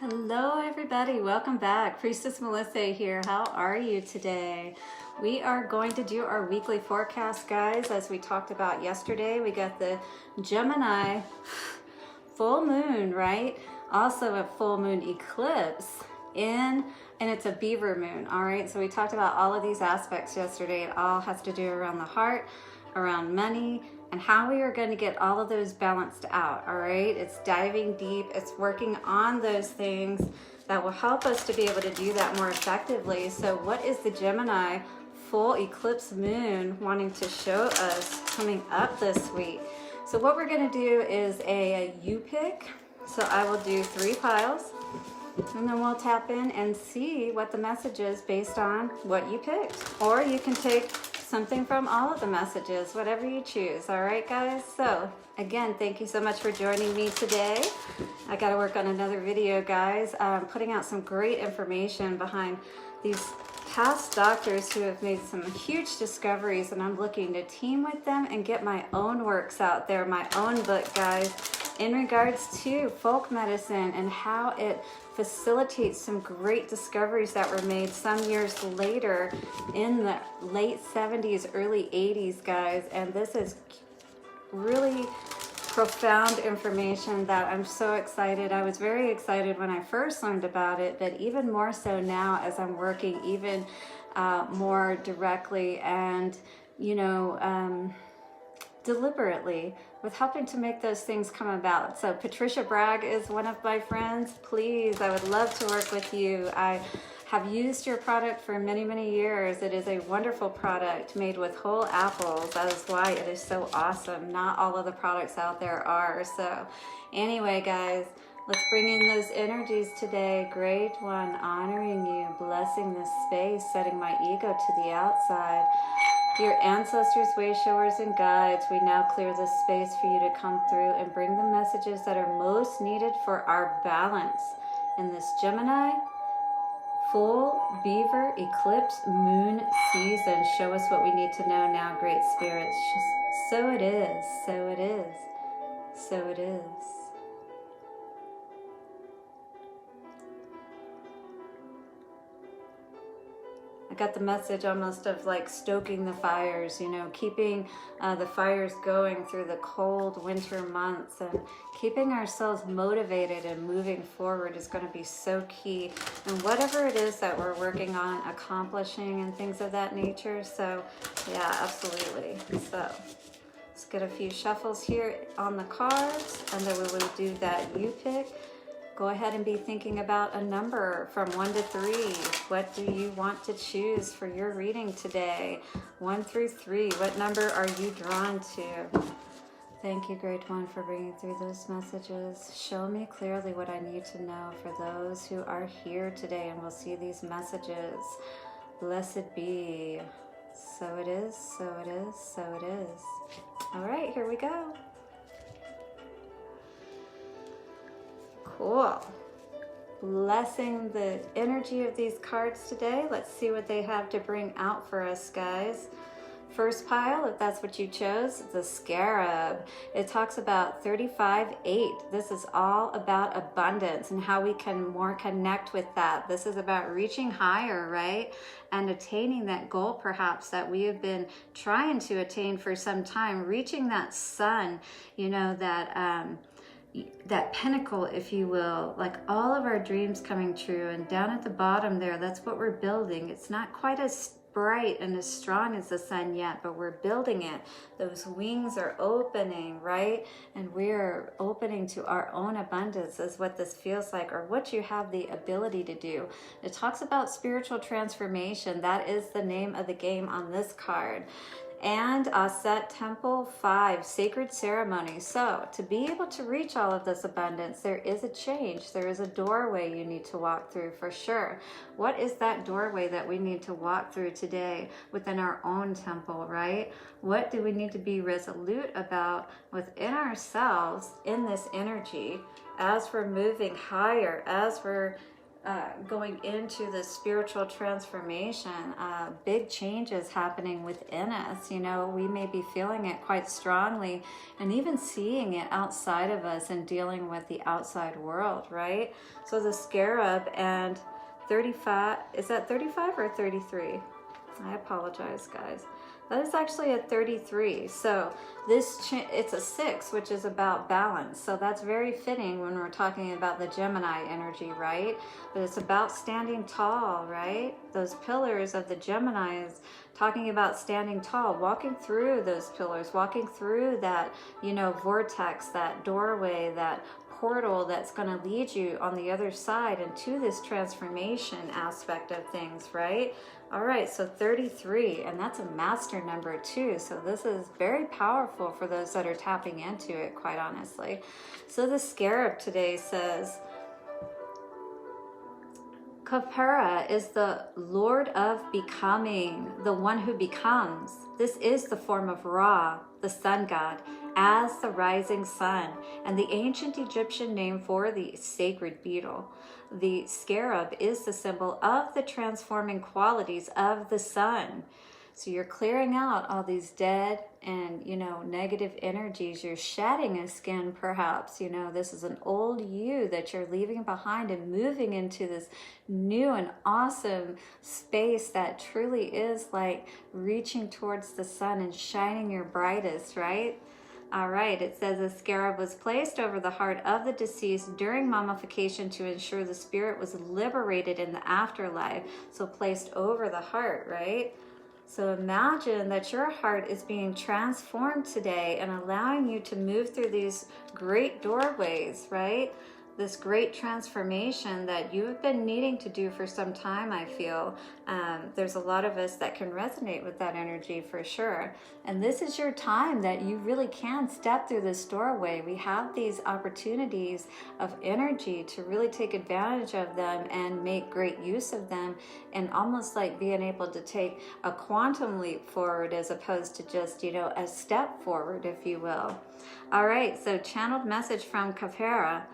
Hello everybody, welcome back. Priestess Melissa here. How are you today? We are going to do our weekly forecast, guys. As we talked about yesterday, we got the Gemini full moon, right? Also a full moon eclipse and it's a beaver moon. All right, so we talked about all of these aspects yesterday. It all has to do around the heart, around money, and how we are going to get all of those balanced out. All right, it's diving deep, it's working on those things that will help us to be able to do that more effectively. So what is the Gemini full eclipse moon wanting to show us coming up this week? So what we're going to do is a you pick. So I will do 3 piles and then we'll tap in and see what the message is based on what you picked. Or you can take something from all of the messages, whatever you choose. All right, guys? So again, thank you so much for joining me today. I got to work on another video, guys. Putting out some great information behind these past doctors who have made some huge discoveries, and I'm looking to team with them and get my own works out there, my own book, guys, in regards to folk medicine and how it facilitates some great discoveries that were made some years later in the late 70s, early 80s, guys. And this is really profound information that I'm so excited. I was very excited when I first learned about it, but even more so now as I'm working even more directly and, you know, deliberately with helping to make those things come about. So Patricia Bragg is one of my friends. Please, I would love to work with you. I have used your product for many, many years. It is a wonderful product made with whole apples. That is why it is so awesome. Not all of the products out there are. So anyway, guys, let's bring in those energies today. Great one, honoring you, blessing this space, setting my ego to the outside. Dear ancestors, way showers, and guides, we now clear this space for you to come through and bring the messages that are most needed for our balance in this Gemini full beaver eclipse moon season. Show us what we need to know now, great spirits. So it is, so it is, so it is. I got the message almost of like stoking the fires, you know, keeping the fires going through the cold winter months, and keeping ourselves motivated and moving forward is going to be so key. And whatever it is that we're working on accomplishing and things of that nature. So yeah, absolutely. So let's get a few shuffles here on the cards, and then we will do that you pick. Go ahead and be thinking about a number from 1 to 3. What do you want to choose for your reading today? 1 through 3. What number are you drawn to? Thank you, Great One, for bringing through those messages. Show me clearly what I need to know for those who are here today and will see these messages. Blessed be. So it is, so it is, so it is. All right, here we go. Cool. Blessing the energy of these cards today. Let's see what they have to bring out for us, guys. First pile, if that's what you chose, the Scarab. It talks about 35-8. This is all about abundance and how we can more connect with that. This is about reaching higher, right? And attaining that goal perhaps that we have been trying to attain for some time. Reaching that sun, you know, that pinnacle, if you will, like all of our dreams coming true. And down at the bottom there, that's what we're building. It's not quite as bright and as strong as the sun yet, but we're building it. Those wings are opening, right? And we're opening to our own abundance is what this feels like, or what you have the ability to do. It talks about spiritual transformation. That is the name of the game on this card. And Aset Temple 5, Sacred Ceremony. So to be able to reach all of this abundance, there is a change. There is a doorway you need to walk through for sure. What is that doorway that we need to walk through today within our own temple, right? What do we need to be resolute about within ourselves in this energy as we're moving higher, as we're going into the spiritual transformation, big changes happening within us. You know, we may be feeling it quite strongly and even seeing it outside of us and dealing with the outside world, right? So the scarab and 35, is that 35 or 33? I apologize, guys. That is actually a 33. So it's a 6, which is about balance. So that's very fitting when we're talking about the Gemini energy, right? But it's about standing tall, right? Those pillars of the Gemini is talking about standing tall, walking through those pillars, walking through that, you know, vortex, that doorway, that portal that's going to lead you on the other side into this transformation aspect of things, right? All right, so 33, and that's a master number too. So this is very powerful for those that are tapping into it, quite honestly. So the scarab today says, Kapara is the Lord of becoming, the one who becomes. This is the form of Ra, the sun god, as the rising sun, and the ancient Egyptian name for the sacred beetle. The scarab is the symbol of the transforming qualities of the sun. So you're clearing out all these dead and, you know, negative energies. You're shedding a skin, perhaps. You know, this is an old you that you're leaving behind and moving into this new and awesome space that truly is like reaching towards the sun and shining your brightest, right? All right, it says a scarab was placed over the heart of the deceased during mummification to ensure the spirit was liberated in the afterlife. So placed over the heart, right? So imagine that your heart is being transformed today and allowing you to move through these great doorways, right? This great transformation that you've been needing to do for some time, I feel. There's a lot of us that can resonate with that energy for sure. And this is your time that you really can step through this doorway. We have these opportunities of energy to really take advantage of them and make great use of them, and almost like being able to take a quantum leap forward as opposed to just, you know, a step forward, if you will. All right, so channeled message from Kapara.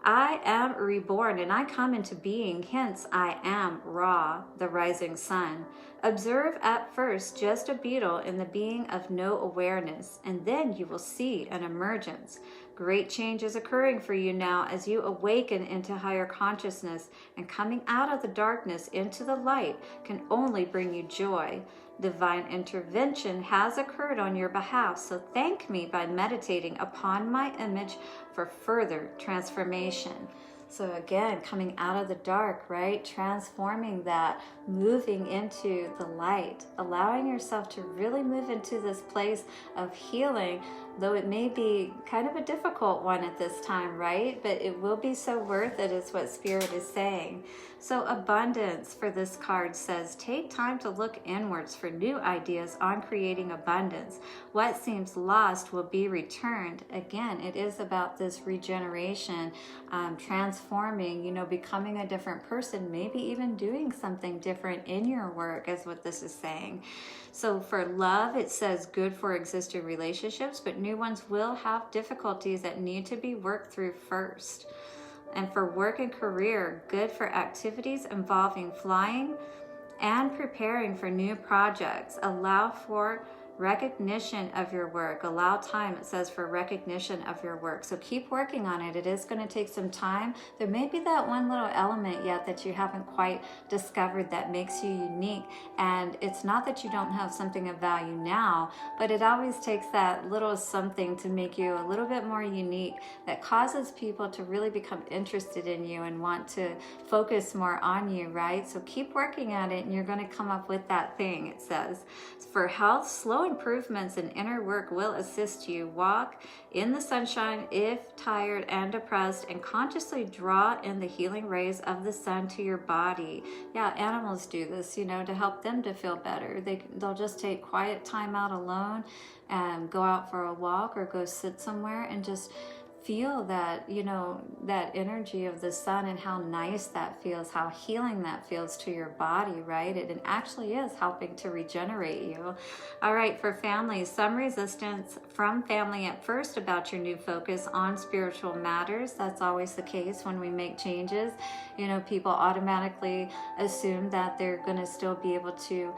I am reborn and I come into being, hence I am Ra, the rising sun. Observe at first just a beetle in the being of no awareness, and then you will see an emergence. Great change is occurring for you now as you awaken into higher consciousness, and coming out of the darkness into the light can only bring you joy. Divine intervention has occurred on your behalf, so thank me by meditating upon my image for further transformation. So again, coming out of the dark, right? Transforming that, moving into the light, allowing yourself to really move into this place of healing, though it may be kind of a difficult one at this time, right? But it will be so worth it, is what Spirit is saying. So abundance for this card says, take time to look inwards for new ideas on creating abundance. What seems lost will be returned. Again, it is about this regeneration, transforming, you know, becoming a different person, maybe even doing something different in your work, is what this is saying. So for love, it says good for existing relationships, but new ones will have difficulties that need to be worked through first. And for work and career, good for activities involving flying and preparing for new projects. Allow for recognition of your work. Allow time, it says, for recognition of your work. So keep working on it. It is going to take some time. There may be that one little element yet that you haven't quite discovered that makes you unique. And it's not that you don't have something of value now, but it always takes that little something to make you a little bit more unique that causes people to really become interested in you and want to focus more on you, right? So keep working at it and you're going to come up with that thing, it says. For health, slow improvements in inner work will assist you. Walk in the sunshine if tired and depressed, and consciously draw in the healing rays of the sun to your body. Yeah, animals do this, you know, to help them to feel better. They'll just take quiet time out alone and go out for a walk or go sit somewhere and just feel that, you know, that energy of the sun and how nice that feels, how healing that feels to your body, right? It actually is helping to regenerate you. All right, for families, some resistance from family at first about your new focus on spiritual matters. That's always the case when we make changes. You know, people automatically assume that they're going to still be able to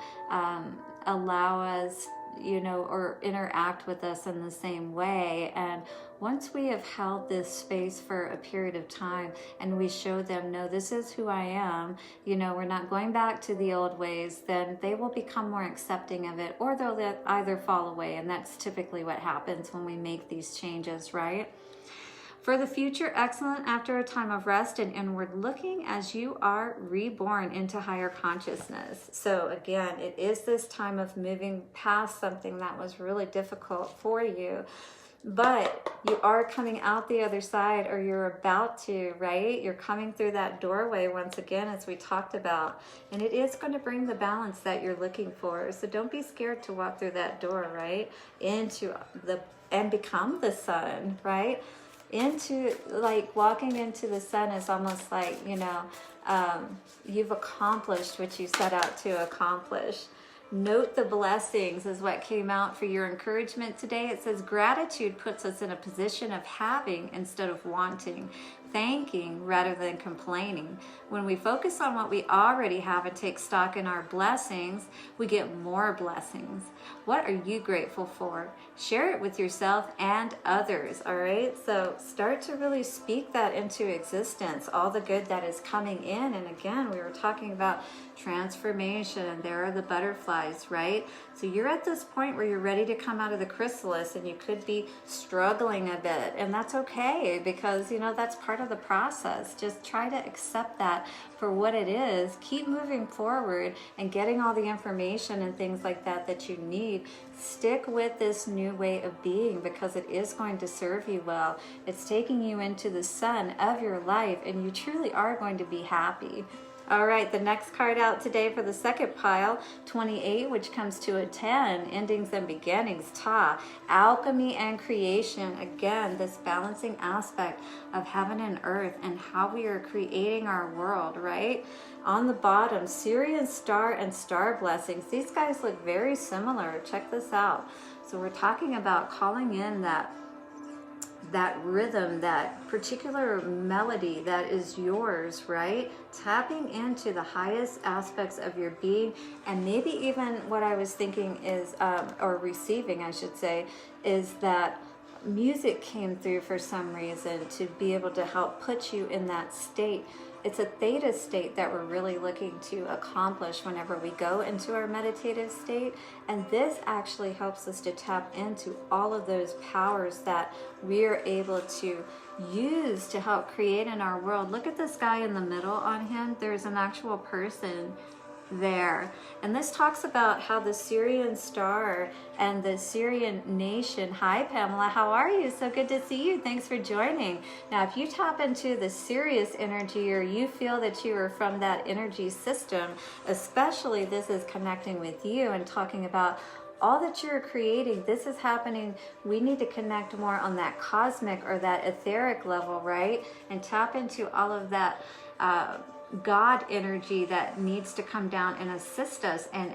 allow us, you know, or interact with us in the same way. And once we have held this space for a period of time and we show them, no, this is who I am, you know, we're not going back to the old ways, then they will become more accepting of it, or they'll either fall away. And that's typically what happens when we make these changes, right? For the future, excellent after a time of rest and inward looking as you are reborn into higher consciousness. So again, it is this time of moving past something that was really difficult for you, but you are coming out the other side, or you're about to, right? You're coming through that doorway once again, as we talked about, and it is going to bring the balance that you're looking for. So don't be scared to walk through that door, right? And become the sun, right? Into, like, walking into the sun is almost like, you know, you've accomplished what you set out to accomplish. Note the blessings is what came out for your encouragement today. It says gratitude puts us in a position of having instead of wanting, thanking rather than complaining. When we focus on what we already have and take stock in our blessings, we get more blessings. What are you grateful for? Share it with yourself and others, all right? So start to really speak that into existence, all the good that is coming in. And again, we were talking about transformation, and there are the butterflies, right? So you're at this point where you're ready to come out of the chrysalis, and you could be struggling a bit, and that's okay, because, you know, that's part of the process. Just try to accept that for what it is. Keep moving forward and getting all the information and things like that that you need. Stick with this new way of being, because it is going to serve you well. It's taking you into the sun of your life, and you truly are going to be happy. All right, the next card out today for the second pile, 28, which comes to a 10, endings and beginnings, Ta, alchemy and creation. Again, this balancing aspect of heaven and earth and how we are creating our world, right? On the bottom, Syrian star and star blessings. These guys look very similar. Check this out. So we're talking about calling in that rhythm, that particular melody that is yours, right? Tapping into the highest aspects of your being. And maybe even what I was thinking is, or receiving, I should say, is that music came through for some reason to be able to help put you in that state. It's a theta state that we're really looking to accomplish whenever we go into our meditative state. And this actually helps us to tap into all of those powers that we are able to use to help create in our world. Look at this guy in the middle on him. There's an actual person there. And this talks about how the Syrian star and the Syrian nation. Hi, Pamela. How are you? So good to see you. Thanks for joining. Now, if you tap into the Sirius energy, or you feel that you are from that energy system, especially this is connecting with you and talking about all that you're creating, this is happening. We need to connect more on that cosmic or that etheric level, right? And tap into all of that God energy that needs to come down and assist us. And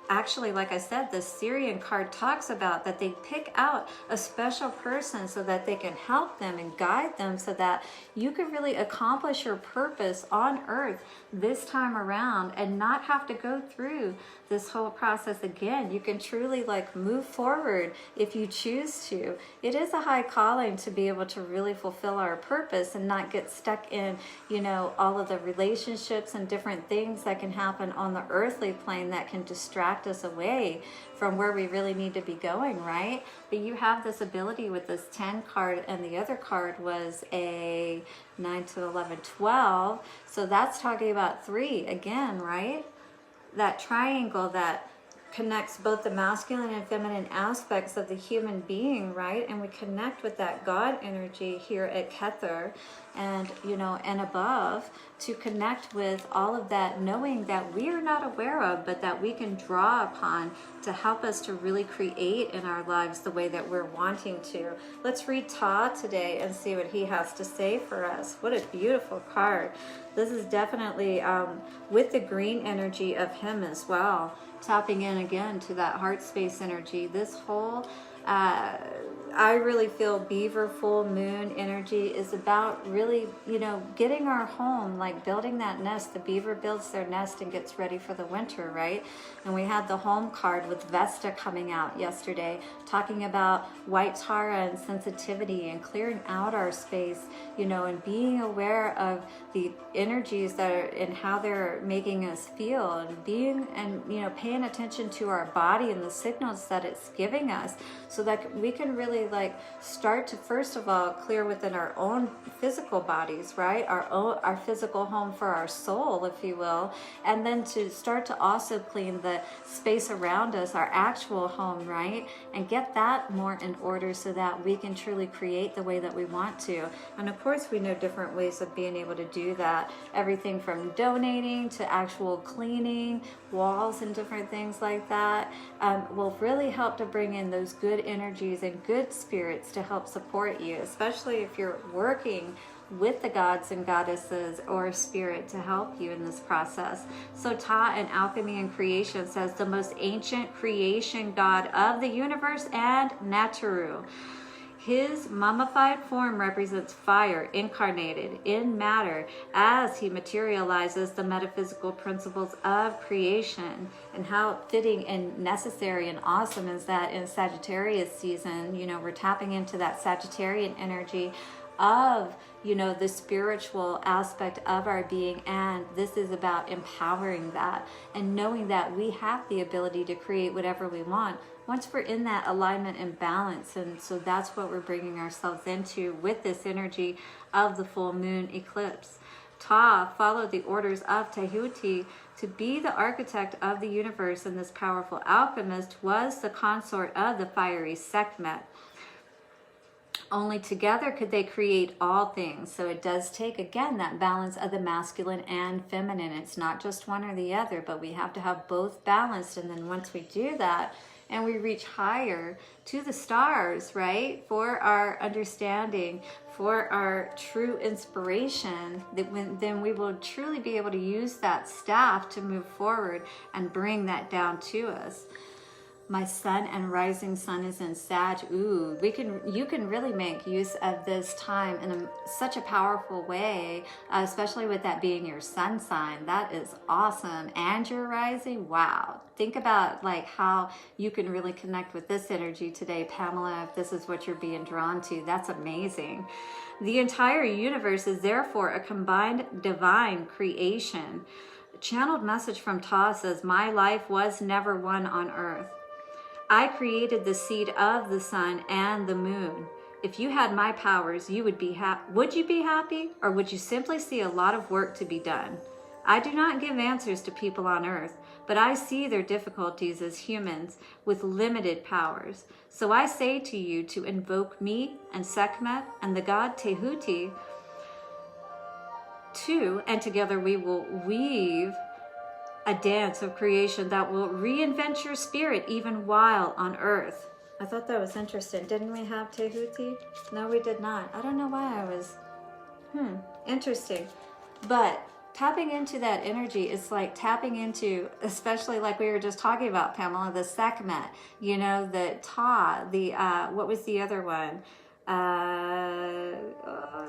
actually, like I said, the Syrian card talks about that they pick out a special person so that they can help them and guide them, so that you can really accomplish your purpose on earth this time around and not have to go through this whole process again. You can truly move forward if you choose to. It is a high calling to be able to really fulfill our purpose and not get stuck in, all of the relationships and different things that can happen on the earthly plane that can distract us away from where we really need to be going, right? But you have this ability with this 10 card, and the other card was a 9 to 11, 12. So that's talking about 3 again, right? That triangle that connects both the masculine and feminine aspects of the human being, right? And we connect with that God energy here at Kether. and, you know, and above, to connect with all of that knowing that we are not aware of, but that we can draw upon to help us to really create in our lives the way that we're wanting to. Let's read Ta today and see what he has to say for us. What a beautiful card. This is definitely with the green energy of him as well, tapping in again to that heart space energy. This whole I really feel Beaver full moon energy is about really, you know, getting our home, like building that nest. The beaver builds their nest and gets ready for the winter, right? And we had the home card with Vesta coming out yesterday, talking about white Tara and sensitivity and clearing out our space, you know, and being aware of the energies that are and how they're making us feel, and being, and, you know, paying attention to our body and the signals that it's giving us, so that we can really like start to first of all clear within our own physical bodies, right? Our physical home for our soul, if you will, and then to start to also clean the space around us, our actual home, right? And get that more in order so that we can truly create the way that we want to. And of course we know different ways of being able to do that, everything from donating to actual cleaning walls and different things like that will really help to bring in those good energies and good spirits to help support you, especially if you're working with the gods and goddesses or spirit to help you in this process. So Ta in Alchemy and Creation says the most ancient creation god of the universe and Naturu. His mummified form represents fire incarnated in matter as he materializes the metaphysical principles of creation. And how fitting and necessary and awesome is that in Sagittarius season. You know, we're tapping into that Sagittarian energy of, you know, the spiritual aspect of our being, and this is about empowering that and knowing that we have the ability to create whatever we want once we're in that alignment and balance. And so that's what we're bringing ourselves into with this energy of the full moon eclipse. Ta followed the orders of Tehuti to be the architect of the universe, and this powerful alchemist was the consort of the fiery Sekhmet. Only together could they create all things. So it does take, again, that balance of the masculine and feminine. It's not just one or the other, but we have to have both balanced. And then once we do that, and we reach higher to the stars, right, for our understanding, for our true inspiration, then we will truly be able to use that staff to move forward and bring that down to us. My sun and rising sun is in Sag. Ooh, you can really make use of this time in such a powerful way, especially with that being your sun sign. That is awesome. And your rising, wow. Think about like how you can really connect with this energy today, Pamela, if this is what you're being drawn to. That's amazing. The entire universe is therefore a combined divine creation. Channeled message from Ta says, my life was never one on earth. I created the seed of the sun and the moon. If you had my powers, you would be happy. Would you be happy, or would you simply see a lot of work to be done? I do not give answers to people on earth, but I see their difficulties as humans with limited powers. So I say to you to invoke me and Sekhmet and the god Tehuti too, and together we will weave a dance of creation that will reinvent your spirit even while on earth. I thought that was interesting. Didn't we have Tehuti? No, we did not. I don't know why I was, interesting. But tapping into that energy is like tapping into, especially like we were just talking about, Pamela, the Sekhmet, you know, the Ta, the, what was the other one? I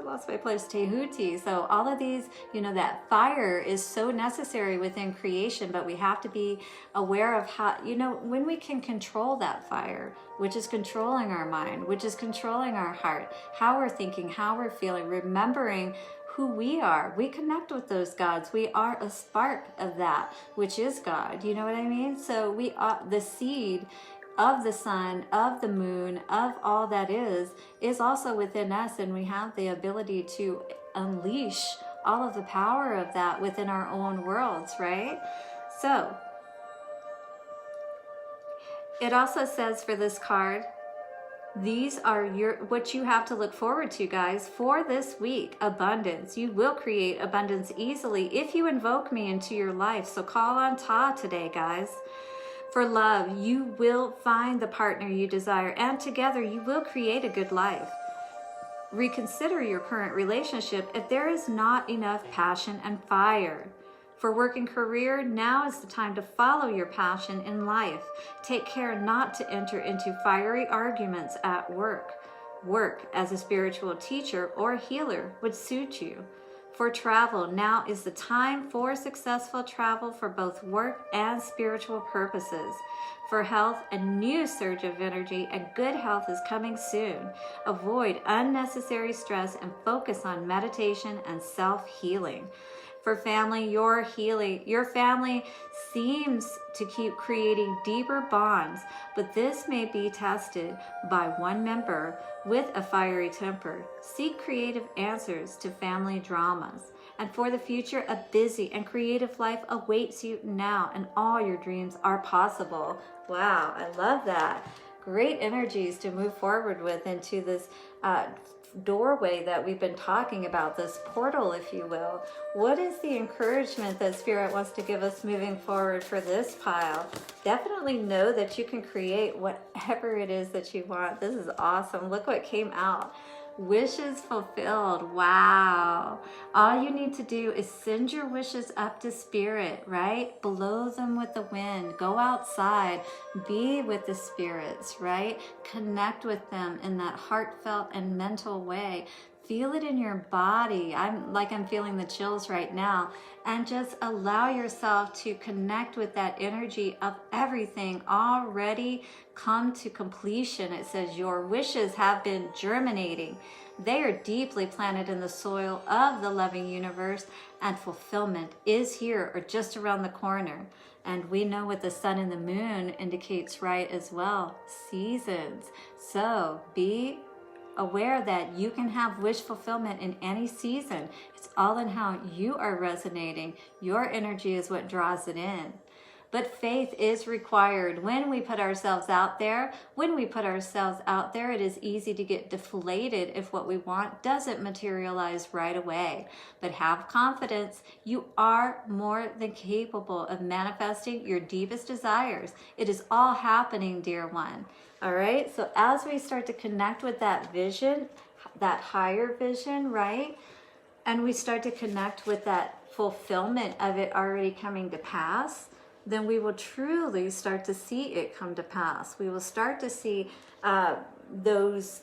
lost my place, Tehuti. So all of these, you know, that fire is so necessary within creation, but we have to be aware of how, you know, when we can control that fire, which is controlling our mind, which is controlling our heart, how we're thinking, how we're feeling, remembering who we are. We connect with those gods. We are a spark of that, which is God. You know what I mean? So we are the seed of the sun, of the moon, of all that is also within us, and we have the ability to unleash all of the power of that within our own worlds, right? So it also says for this card, These are what you have to look forward to, guys, for this week. Abundance. You will create abundance easily if you invoke me into your life. So call on Ta today, guys. For love, you will find the partner you desire, and together you will create a good life. Reconsider your current relationship if there is not enough passion and fire. For work and career, now is the time to follow your passion in life. Take care not to enter into fiery arguments at work. Work as a spiritual teacher or healer would suit you. For travel, now is the time for successful travel for both work and spiritual purposes. For health, a new surge of energy and good health is coming soon. Avoid unnecessary stress and focus on meditation and self-healing. For family, your family seems to keep creating deeper bonds, but this may be tested by one member with a fiery temper. Seek creative answers to family dramas. And for the future, a busy and creative life awaits you now, and all your dreams are possible. Wow, I love that. Great energies to move forward with into this doorway that we've been talking about, this portal, if you will. What is the encouragement that Spirit wants to give us moving forward for this pile? Definitely know that you can create whatever it is that you want. This is awesome. Look what came out. Wishes fulfilled. Wow. All you need to do is send your wishes up to Spirit, right? Blow them with the wind. Go outside. Be with the spirits, right? Connect with them in that heartfelt and mental way. Feel it in your body. I'm feeling the chills right now. And just allow yourself to connect with that energy of everything already come to completion. It says your wishes have been germinating. They are deeply planted in the soil of the loving universe, and fulfillment is here or just around the corner. And we know what the sun and the moon indicates, right, as well. Seasons. So be aware that you can have wish fulfillment in any season. It's all in how you are resonating. Your energy is what draws it in. But faith is required when we put ourselves out there. When we put ourselves out there, it is easy to get deflated if what we want doesn't materialize right away. But have confidence. You are more than capable of manifesting your deepest desires. It is all happening, dear one. All right, so as we start to connect with that vision, that higher vision, right? And we start to connect with that fulfillment of it already coming to pass, then we will truly start to see it come to pass. We will start to see those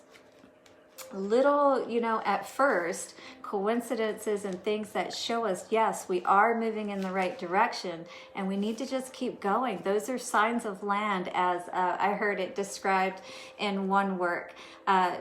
little, at first, coincidences and things that show us, yes, we are moving in the right direction, and we need to just keep going. Those are signs of land, as I heard it described in one work.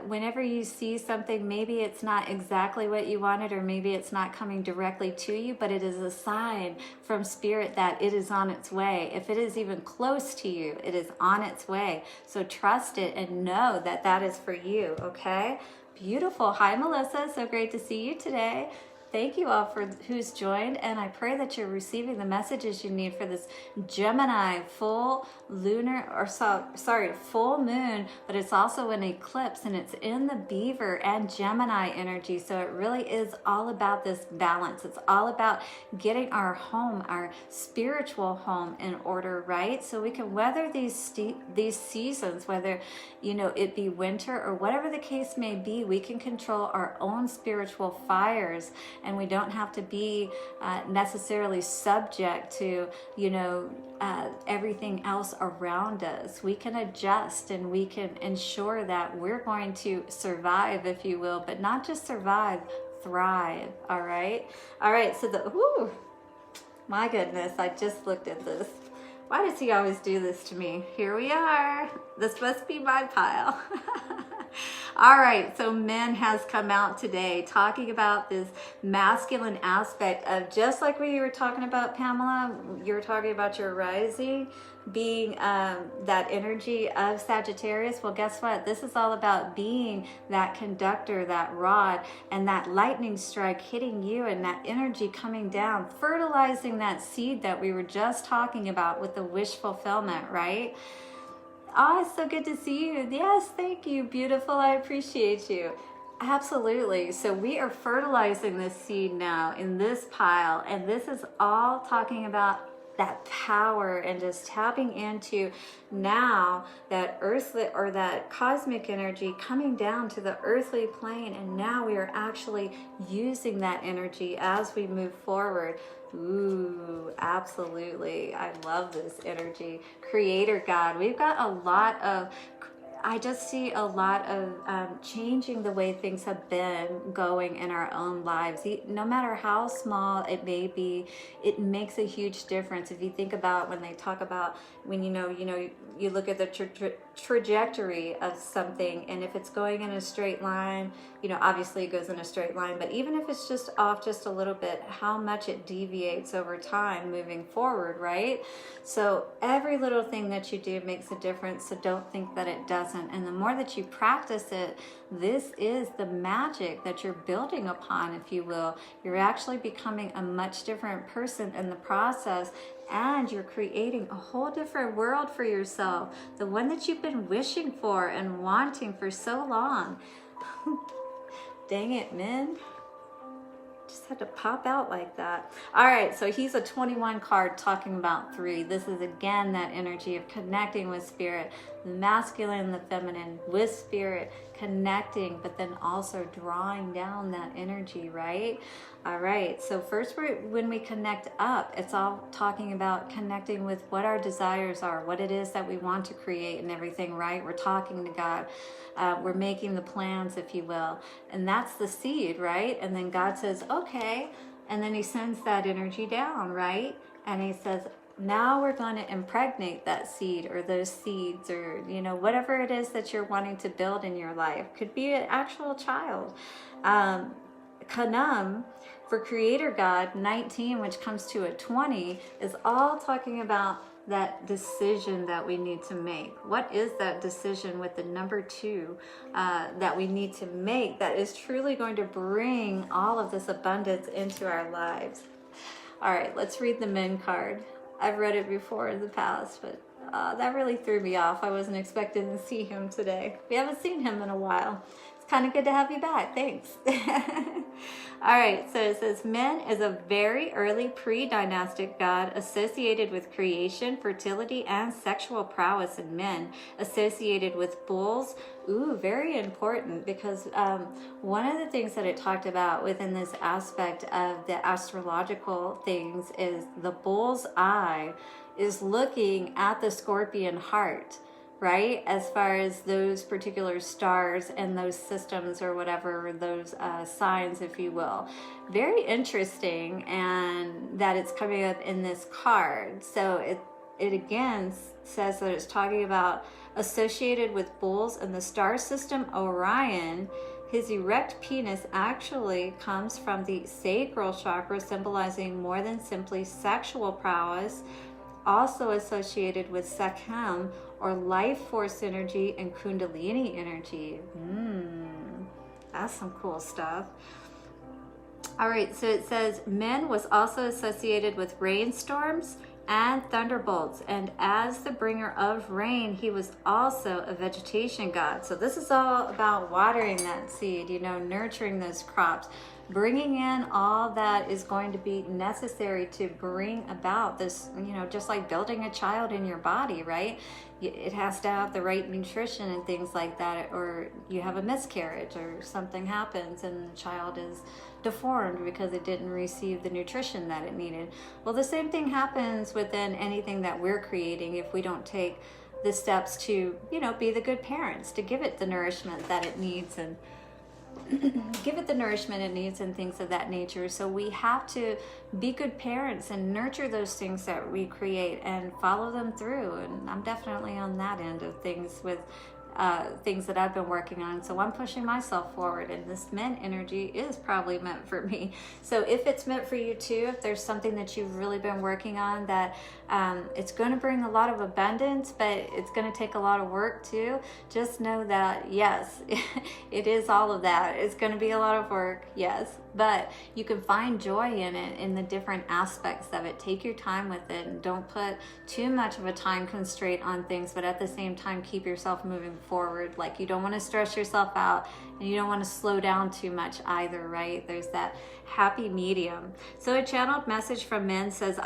Whenever you see something, maybe it's not exactly what you wanted, or maybe it's not coming directly to you, but it is a sign from Spirit that it is on its way. If it is even close to you, it is on its way. So trust it and know that that is for you, okay? Beautiful. Hi, Melissa. So great to see you today. Thank you all for who's joined, and I pray that you're receiving the messages you need for this Gemini full full moon, but it's also an eclipse, and it's in the Beaver and Gemini energy. So it really is all about this balance. It's all about getting our home, our spiritual home, in order, right? So we can weather these seasons, whether it be winter or whatever the case may be. We can control our own spiritual fires, and we don't have to be necessarily subject to everything else around us. We can adjust, and we can ensure that we're going to survive, if you will, but not just survive, thrive. All right, so my goodness, I just looked at this. Why does he always do this to me? Here we are. This must be my pile. All right, so men has come out today talking about this masculine aspect of, just like we were talking about, Pamela, you were talking about your rising being that energy of Sagittarius. Well, guess what? This is all about being that conductor, that rod, and that lightning strike hitting you, and that energy coming down, fertilizing that seed that we were just talking about with the wish fulfillment, right? Oh, it's so good to see you. Yes, thank you, beautiful. I appreciate you. Absolutely. So we are fertilizing this seed now in this pile, and this is all talking about that power and just tapping into now that earthly or that cosmic energy coming down to the earthly plane, and now we are actually using that energy as we move forward. Ooh, absolutely. I love this energy. Creator God, we've got a lot of, I just see a lot of changing the way things have been going in our own lives. No matter how small it may be, it makes a huge difference. If you think about when they talk about when you look at the trajectory of something, and if it's going in a straight line, obviously it goes in a straight line, but even if it's just off just a little bit, how much it deviates over time moving forward, right? So every little thing that you do makes a difference, so don't think that it doesn't. And the more that you practice it, this is the magic that you're building upon, if you will. You're actually becoming a much different person in the process, and you're creating a whole different world for yourself, the one that you've been wishing for and wanting for so long. Dang it, men. Just had to pop out like that. All right, so he's a 21 card talking about 3. This is again that energy of connecting with spirit, the masculine and the feminine with spirit, connecting, but then also drawing down that energy, right? All right, so first when we connect up, it's all talking about connecting with what our desires are, what it is that we want to create and everything, right? We're talking to God. We're making the plans, if you will. And that's the seed, right? And then God says, okay. And then he sends that energy down, right? And he says, now we're going to impregnate that seed or those seeds, or, whatever it is that you're wanting to build in your life. Could be an actual child. Kanam, for Creator God, 19, which comes to a 20, is all talking about that decision that we need to make. What is that decision with the number 2 that we need to make that is truly going to bring all of this abundance into our lives? All right, let's read the Men card. I've read it before in the past, but that really threw me off. I wasn't expecting to see him today. We haven't seen him in a while. It's kind of good to have you back. Thanks. All right, so it says, Men is a very early pre-dynastic god associated with creation, fertility, and sexual prowess in men, associated with bulls. Ooh, very important, because one of the things that it talked about within this aspect of the astrological things is the bull's eye is looking at the scorpion heart, right? As far as those particular stars and those systems or whatever, those signs, if you will. Very interesting, and that it's coming up in this card. So it again says that it's talking about associated with bulls and the star system Orion. His erect penis actually comes from the sacral chakra, symbolizing more than simply sexual prowess, also associated with Sekhem, or life force energy, and Kundalini energy. That's some cool stuff. All right, so it says Men was also associated with rainstorms and thunderbolts, and as the bringer of rain, he was also a vegetation god. So this is all about watering that seed, nurturing those crops, bringing in all that is going to be necessary to bring about this, just like building a child in your body, right? It has to have the right nutrition and things like that, or you have a miscarriage or something happens and the child is deformed because it didn't receive the nutrition that it needed. Well, the same thing happens within anything that we're creating if we don't take the steps to, be the good parents, to give it the nourishment that it needs and give it the nourishment it needs and things of that nature. So we have to be good parents and nurture those things that we create and follow them through. And I'm definitely on that end of things with things that I've been working on. So I'm pushing myself forward, and this Men energy is probably meant for me. So if it's meant for you too, if there's something that you've really been working on that it's going to bring a lot of abundance, but it's going to take a lot of work too, just know that yes, it is all of that. It's going to be a lot of work, yes, but you can find joy in it, in the different aspects of it. Take your time with it and don't put too much of a time constraint on things, but at the same time keep yourself moving forward. Like, you don't want to stress yourself out and you don't want to slow down too much either, right? There's that happy medium. So a channeled message from men says,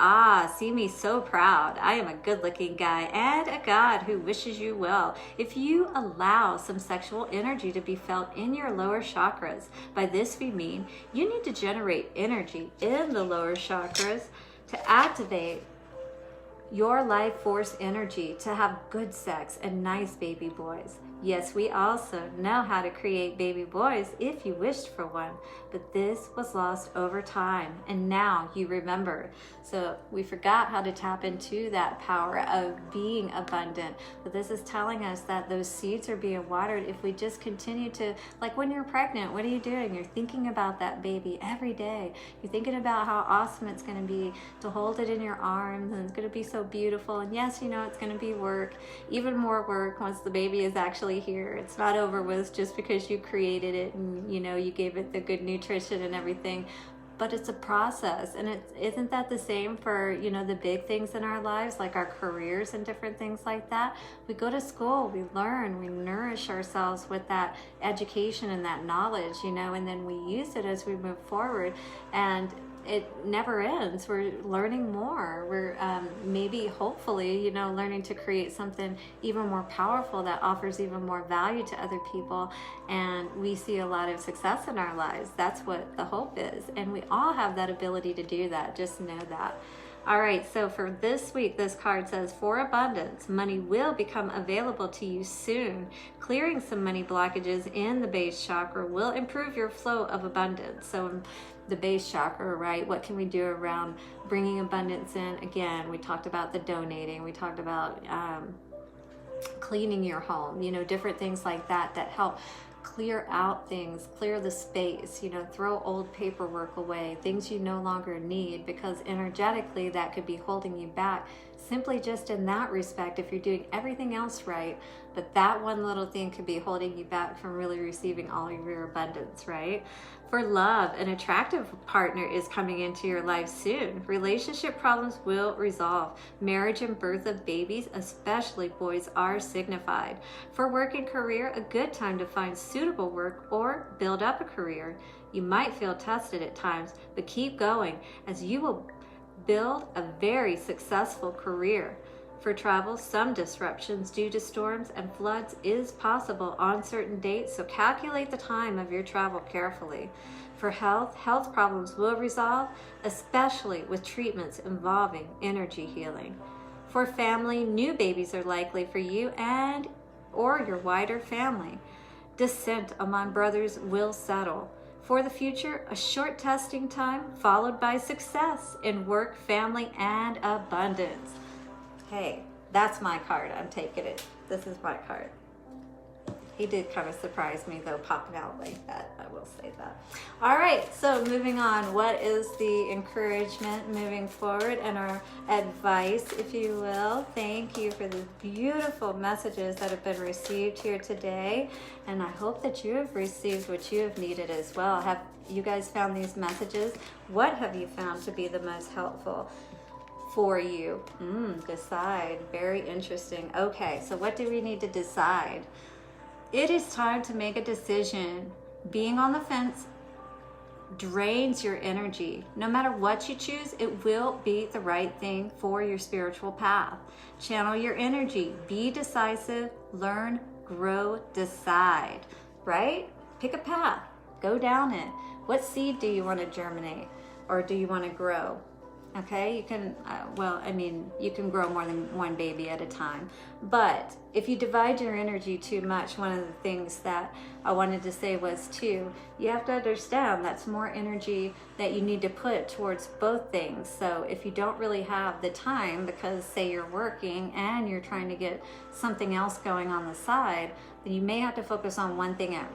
see me so proud. I am a good looking guy and a God who wishes you well. If you allow some sexual energy to be felt in your lower chakras, by this we mean you need to generate energy in the lower chakras to activate your life force energy to have good sex and nice baby boys. Yes, we also know how to create baby boys if you wished for one, but this was lost over time, and now you remember. So we forgot how to tap into that power of being abundant, but this is telling us that those seeds are being watered if we just continue to, like when you're pregnant, what are you doing? You're thinking about that baby every day. You're thinking about how awesome it's going to be to hold it in your arms, and it's going to be so beautiful. And yes, you know, it's going to be work, even more work once the baby is actually here. It's not over with just because you created it and, you know, you gave it the good nutrition and everything, but it's a process. And isn't that the same for, you know, the big things in our lives, like our careers and different things like that? We go to school, we learn, we nourish ourselves with that education and that knowledge, you know, and then we use it as we move forward, and it never ends. We're learning more. We're maybe, hopefully, you know, learning to create something even more powerful that offers even more value to other people. And we see a lot of success in our lives. That's what the hope is. And we all have that ability to do that. Just know that. All right, so for this week, this card says, for abundance, money will become available to you soon. Clearing some money blockages in the base chakra will improve your flow of abundance. So the base chakra, right? What can we do around bringing abundance in? Again, we talked about the donating. We talked about cleaning your home, you know, different things like that that help clear out things, clear the space, you know, throw old paperwork away, things you no longer need, because energetically that could be holding you back. Simply just in that respect, if you're doing everything else right, but that one little thing could be holding you back from really receiving all of your abundance, right? For love, an attractive partner is coming into your life soon. Relationship problems will resolve. Marriage and birth of babies, especially boys, are signified. For work and career, a good time to find suitable work or build up a career. You might feel tested at times, but keep going as you will build a very successful career. For travel, some disruptions due to storms and floods is possible on certain dates, so calculate the time of your travel carefully. For health, health problems will resolve, especially with treatments involving energy healing. For family, new babies are likely for you and or your wider family. Dissent among brothers will settle. For the future, a short testing time followed by success in work, family, and abundance. Hey, that's my card. I'm taking it. This is my card. He did kind of surprise me, though, popping out like that. I will say that. All right, so moving on. What is the encouragement moving forward and our advice, if you will? Thank you for the beautiful messages that have been received here today. And I hope that you have received what you have needed as well. Have you guys found these messages? What have you found to be the most helpful for you? Decide. Very interesting. Okay, so what do we need to decide? It is time to make a decision. Being on the fence drains your energy. No matter what you choose, it will be the right thing for your spiritual path. Channel your energy. Be decisive. Learn, grow, decide. Right? Pick a path. Go down it. What seed do you want to germinate, or do you want to grow? Okay, you can, you can grow more than one baby at a time. But if you divide your energy too much, one of the things that I wanted to say was too, you have to understand that's more energy that you need to put towards both things. So if you don't really have the time, because say you're working and you're trying to get something else going on the side, then you may have to focus on one thing at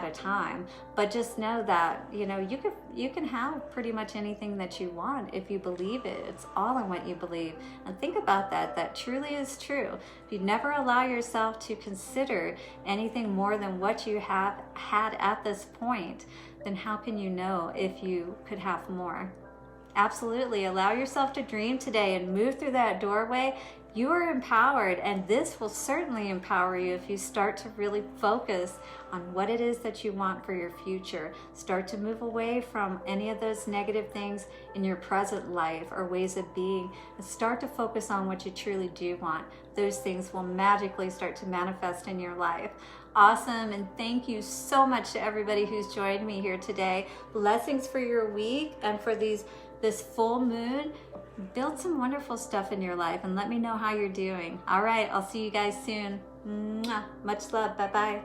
a time. But just know that, you can have pretty much anything that you want if you believe it. It's all in what you believe. And think about that. That truly is true. If you never allow yourself to consider anything more than what you have had at this point, then how can you know if you could have more? Absolutely. Allow yourself to dream today and move through that doorway. You are empowered, and this will certainly empower you if you start to really focus on what it is that you want for your future. Start to move away from any of those negative things in your present life or ways of being, and start to focus on what you truly do want. Those things will magically start to manifest in your life. Awesome, and thank you so much to everybody who's joined me here today. Blessings for your week and for this full moon. Build some wonderful stuff in your life and let me know how you're doing. All right, I'll see you guys soon. Mwah. Much love. Bye-bye.